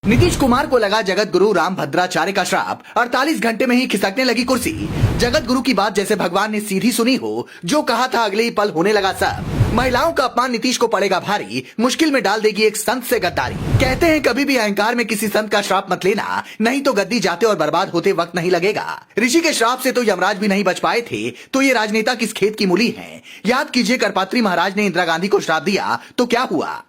नीतीश कुमार को लगा जगत गुरु राम भद्राचार्य का श्राप, 48 घंटे में ही खिसकने लगी कुर्सी। जगत गुरु की बात जैसे भगवान ने सीधी सुनी हो, जो कहा था अगले ही पल होने लगा सब। महिलाओं का अपमान नीतीश को पड़ेगा भारी, मुश्किल में डाल देगी एक संत से गद्दारी। कहते हैं कभी भी अहंकार में किसी संत का श्राप मत लेना, नहीं तो गद्दी जाते और बर्बाद होते वक्त नहीं लगेगा। ऋषि के श्राप से तो यमराज भी नहीं बच पाए थे, तो ये राजनेता किस खेत की मूली है। याद कीजिए करपात्री महाराज ने इंदिरा गांधी को श्राप दिया तो क्या हुआ।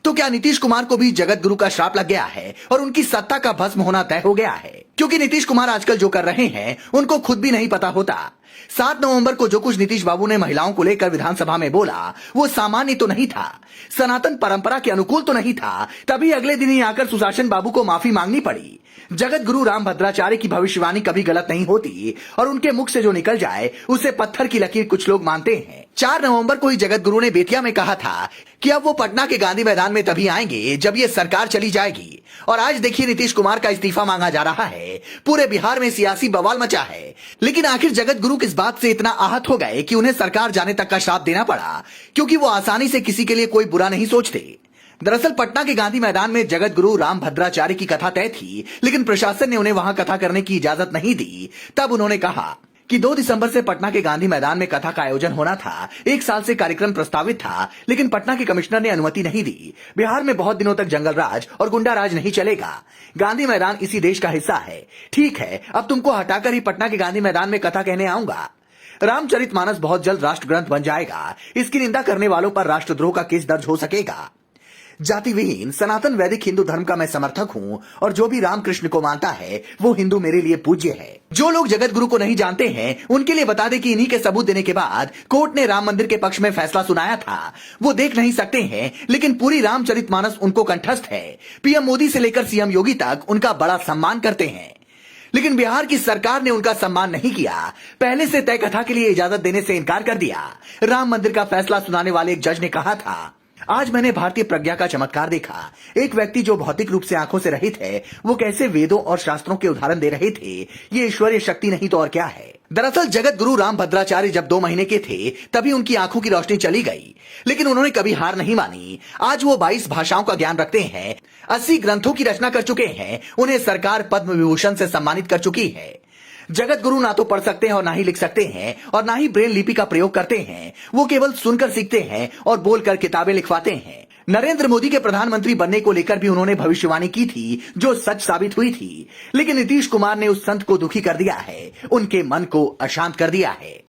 तो क्या नीतीश कुमार को भी जगत गुरु का श्राप लग गया है और उनकी सत्ता का भस्म होना तय हो गया है। क्योंकि नीतीश कुमार आजकल जो कर रहे हैं उनको खुद भी नहीं पता होता। 7 नवंबर को जो कुछ नीतीश बाबू ने महिलाओं को लेकर विधानसभा में बोला वो सामान्य तो नहीं था, सनातन परंपरा के अनुकूल तो नहीं था। तभी अगले दिन ही आकर सुशासन बाबू को माफी मांगनी पड़ी। जगत गुरु राम भद्राचार्य की भविष्यवाणी कभी गलत नहीं होती और उनके मुख से जो निकल जाए उसे पत्थर की लकीर कुछ लोग मानते हैं। 4 नवंबर को ही जगत गुरु ने बेतिया में कहा था कि अब वो पटना के गांधी मैदान में तभी आएंगे जब ये सरकार चली जाएगी। और आज देखिए नीतीश कुमार का इस्तीफा मांगा जा रहा है। पूरे बिहार में सियासी बवाल मचा है। लेकिन आखिर जगत गुरु किस बात से इतना आहत हो गए कि उन्हें सरकार जाने तक का श्राप देना पड़ा, क्योंकि वो आसानी से किसी के लिए कोई बुरा नहीं सोचते। दरअसल पटना के गांधी मैदान में जगत गुरु राम भद्राचार्य की कथा तय थी, लेकिन प्रशासन ने उन्हें वहां कथा करने की इजाजत नहीं दी। तब उन्होंने कहा कि 2 दिसंबर से पटना के गांधी मैदान में कथा का आयोजन होना था। 1 साल से कार्यक्रम प्रस्तावित था, लेकिन पटना के कमिश्नर ने अनुमति नहीं दी। बिहार में बहुत दिनों तक जंगल राज और गुंडा राज नहीं चलेगा। गांधी मैदान इसी देश का हिस्सा है। ठीक है, अब तुमको हटाकर ही पटना के गांधी मैदान में कथा कहने आऊंगा। रामचरितमानस बहुत जल्द राष्ट्र ग्रंथ बन जाएगा। इसकी निंदा करने वालों पर राष्ट्रद्रोह का केस दर्ज हो सकेगा। जाति विहीन सनातन वैदिक हिंदू धर्म का मैं समर्थक हूं और जो भी रामकृष्ण को मानता है वो हिंदू मेरे लिए पूज्य है। जो लोग जगत गुरु को नहीं जानते हैं उनके लिए बता दें कि इन्हीं के सबूत देने के बाद कोर्ट ने राम मंदिर के पक्ष में फैसला सुनाया था। वो देख नहीं सकते हैं, लेकिन पूरी रामचरितमानस उनको कंठस्थ है। पीएम मोदी से लेकर सीएम योगी तक उनका बड़ा सम्मान करते हैं, लेकिन बिहार की सरकार ने उनका सम्मान नहीं किया। पहले से तय कथा के लिए इजाजत देने से इनकार कर दिया। राम मंदिर का फैसला सुनाने वाले एक जज ने कहा था, आज मैंने भारतीय प्रज्ञा का चमत्कार देखा। एक व्यक्ति जो भौतिक रूप से आंखों से रहित है वो कैसे वेदों और शास्त्रों के उदाहरण दे रहे थे। ये ईश्वरीय शक्ति नहीं तो और क्या है। दरअसल जगत गुरु राम भद्राचार्य जब 2 महीने के थे तभी उनकी आंखों की रोशनी चली गई, लेकिन उन्होंने कभी हार नहीं मानी। आज वो 22 भाषाओं का ज्ञान रखते हैं, 80 ग्रंथों की रचना कर चुके हैं। उन्हें सरकार पद्म विभूषण से सम्मानित कर चुकी है। जगत गुरु ना तो पढ़ सकते हैं और ना ही लिख सकते हैं और ना ही ब्रेल लिपि का प्रयोग करते हैं। वो केवल सुनकर सीखते हैं और बोलकर किताबें लिखवाते हैं। नरेंद्र मोदी के प्रधानमंत्री बनने को लेकर भी उन्होंने भविष्यवाणी की थी, जो सच साबित हुई थी। लेकिन नीतीश कुमार ने उस संत को दुखी कर दिया है, उनके मन को अशांत कर दिया है।